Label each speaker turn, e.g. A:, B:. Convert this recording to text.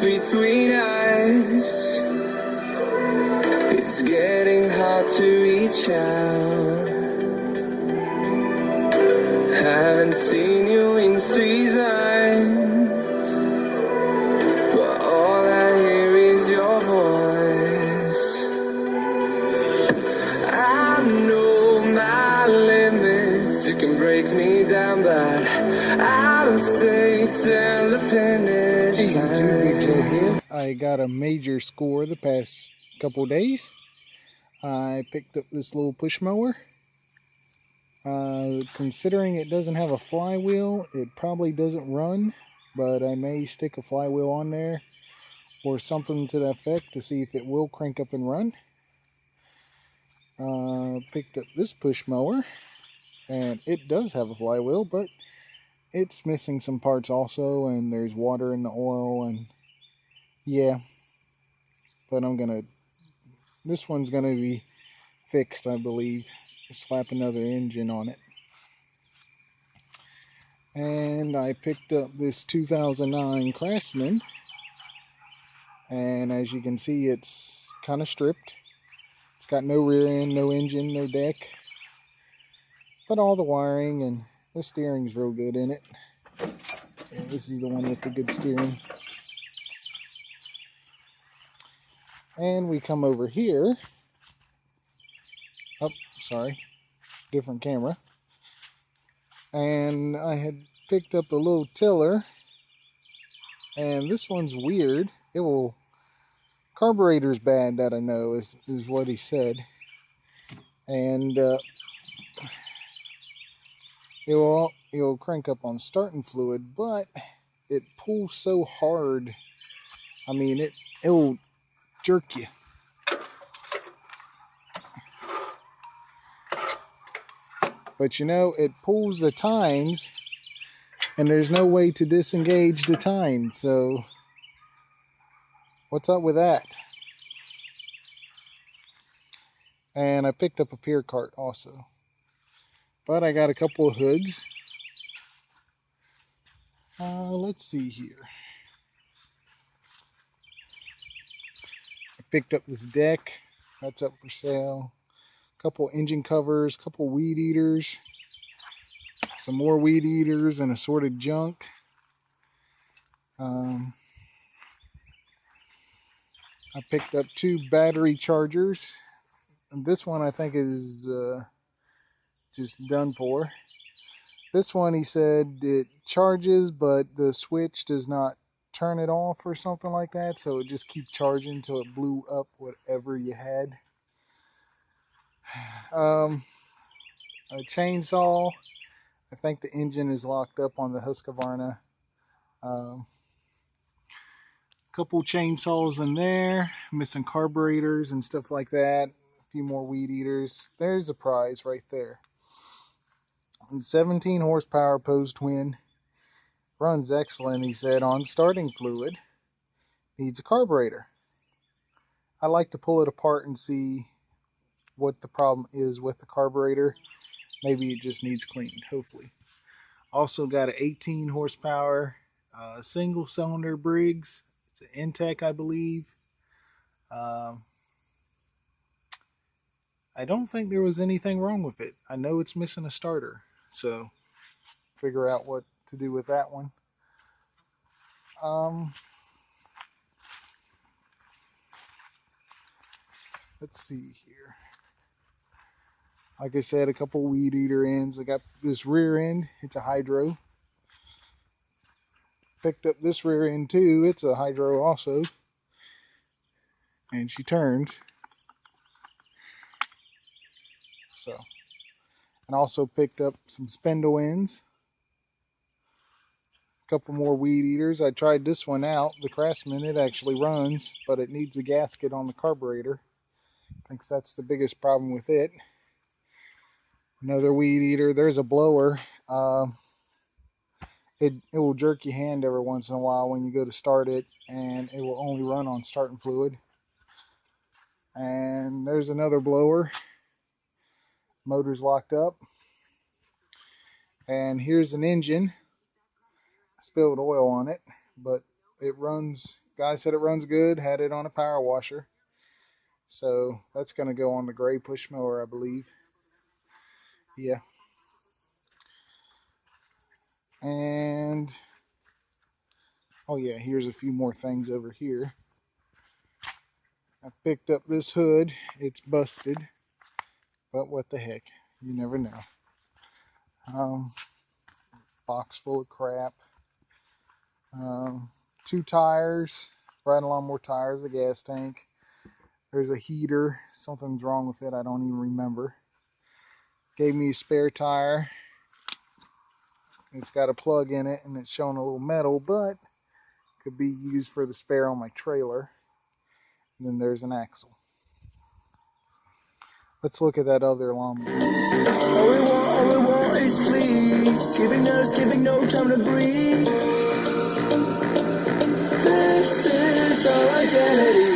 A: between us. It's getting hard to reach out. Haven't seen you in seasons, but all I hear is your voice. I know my limits, you can break me down, but I'll stay till the finish line.
B: Hey YouTube, Big Joe here. I got a major score the past couple days. I picked up this little push mower. Considering it doesn't have a flywheel, it probably doesn't run, but I may stick a flywheel on there or something to that effect to see if it will crank up and run. Picked up this push mower, and it does have a flywheel, but it's missing some parts also, and there's water in the oil, and yeah, but this one's gonna be fixed, I believe. Slap another engine on it. And I picked up this 2009 Craftsman, and as you can see, it's kind of stripped. It's got no rear end, no engine, no deck, but all the wiring and the steering's real good in it. Yeah, this is the one with the good steering. And we come over here. Oh, sorry, different camera. And I had picked up a little tiller, and this one's weird. Carburetor's bad, that I know is what he said. And it'll crank up on starting fluid, but it pulls so hard. I mean, it'll jerk you. But you know, it pulls the tines, and there's no way to disengage the tines. So what's up with that? And I picked up a pier cart also. But I got a couple of hoods. Let's see here. I picked up this deck. That's up for sale. Couple engine covers, couple weed eaters, some more weed eaters and assorted junk. I picked up 2 battery chargers. And this one I think is just done for. This one, he said it charges, but the switch does not turn it off or something like that, so it just keeps charging until it blew up whatever you had. A chainsaw. I think the engine is locked up on the Husqvarna. Couple chainsaws in there, missing carburetors and stuff like that. A few more weed eaters. There's the prize right there. 17 horsepower Pose Twin. Runs excellent, he said, on starting fluid. Needs a carburetor. I like to pull it apart and see what the problem is with the carburetor. Maybe it just needs cleaned, hopefully. Also got an 18 horsepower single cylinder Briggs. It's an Intech, I believe. I don't think there was anything wrong with it. I know it's missing a starter, so figure out what to do with that one. Let's see here. Like I said, a couple weed eater ends. I got this rear end. It's a hydro. Picked up this rear end too. It's a hydro also. And she turns. So, and also picked up some spindle ends. A couple more weed eaters. I tried this one out, the Craftsman. It actually runs, but it needs a gasket on the carburetor. I think that's the biggest problem with it. Another weed eater. There's a blower. It will jerk your hand every once in a while when you go to start it, and it will only run on starting fluid. And there's another blower. Motor's locked up. And here's an engine. I spilled oil on it, but it runs. Guy said it runs good. Had it on a power washer. So that's going to go on the gray push mower, I believe. Yeah. And, oh yeah, here's a few more things over here. I picked up this hood. It's busted. But what the heck? You never know. Box full of crap. 2 tires. Riding lawnmower tires, a gas tank. There's a heater. Something's wrong with it. I don't even remember. Gave me a spare tire. It's got a plug in it and it's showing a little metal, but could be used for the spare on my trailer. And then there's an axle. Let's look at that other lawnmower.
A: All we want is please. Giving no time to breathe. This is our identity.